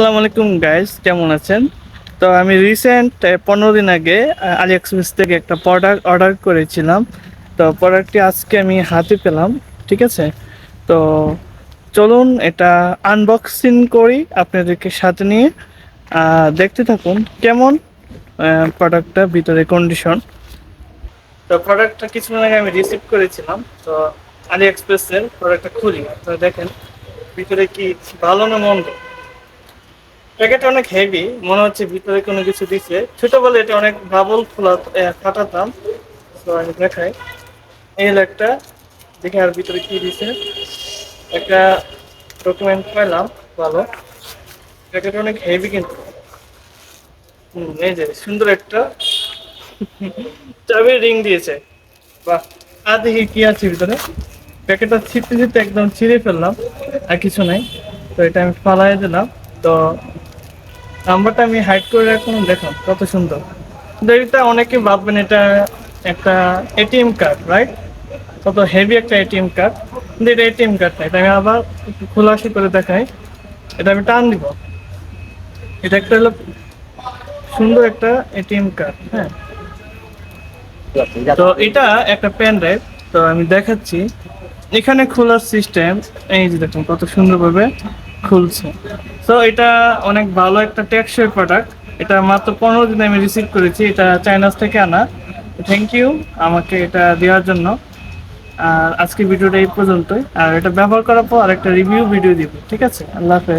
আসসালামু আলাইকুম গাইস, কেমন আছেন? তো আমি রিসেন্ট 15 দিন আগে আলিএক্সপ্রেস থেকে একটা প্রোডাক্ট অর্ডার করেছিলাম। তো প্রোডাক্টটি আজকে আমি হাতে পেলাম। ঠিক আছে, তো চলুন এটা আনবক্সিং করি আপনাদেরকে সাথে নিয়ে। দেখতে থাকুন কেমন প্রোডাক্টটা, ভিতরে কন্ডিশন। তো প্রোডাক্টটা কিছুদিন আগে আমি রিসিভ করেছিলাম। তো আলিএক্সপ্রেসের প্রোডাক্টটা খুলি, তো দেখেন ভিতরে কি ভালো না মন্দ। প্যাকেটটা অনেক হেভি, মনে হচ্ছে ভিতরে কোনো কিছু দিচ্ছে। ছোটবেলা এটা অনেক বাবল খোলা ফাটাতাম। তো আমি দেখাই, এই হলো একটা, দেখে আর ভিতরে কি দিছে। একটা ডকুমেন্ট পাইলাম ভালো। প্যাকেট অনেক হেভি কিন্তু। এই যে সুন্দর একটা চাবির রিং দিয়েছে। বাহ, আর দেখি কি আছে ভিতরে। প্যাকেটটা ছিঁড়তে ছিঁড়তে একদম ছিঁড়ে ফেললাম, আর কিছু নাই। তো এটা আমি ফালাই দিলাম। তো নাম্বারটা আমি হাইড করে রাখলাম, দেখুন কত সুন্দর। কিন্তু এটা অনেকে ভাববেন এটা একটা এটিএম কার্ড, রাইট? কত হেভি একটা এটিএম কার্ড, কিন্তু এটা এটিএম কার্ড না। এটা আমি আবার একটু খোলাসি করে দেখাই। এটা আমি টান দিব, এটা একটা হলো সুন্দর একটা এটিএম কার্ড। হ্যাঁ, তো এটা একটা পেন ড্রাইভ। তো আমি দেখাচ্ছি, এখানে খোলার সিস্টেম এই যে দেখুন কত সুন্দরভাবে খুলছে। তো এটা অনেক ভালো একটা টেকসই প্রোডাক্ট। এটা মাত্র 15 দিন আমি রিসিভ করেছি, এটা চাইনাস থেকে আনা। থ্যাংক ইউ আমাকে এটা দেওয়ার জন্য। আর আজকে ভিডিওটা এই পর্যন্তই। আর এটা ব্যবহার করার পর আরেকটা রিভিউ ভিডিও দিব। ঠিক আছে, আল্লাহ হাফেজ।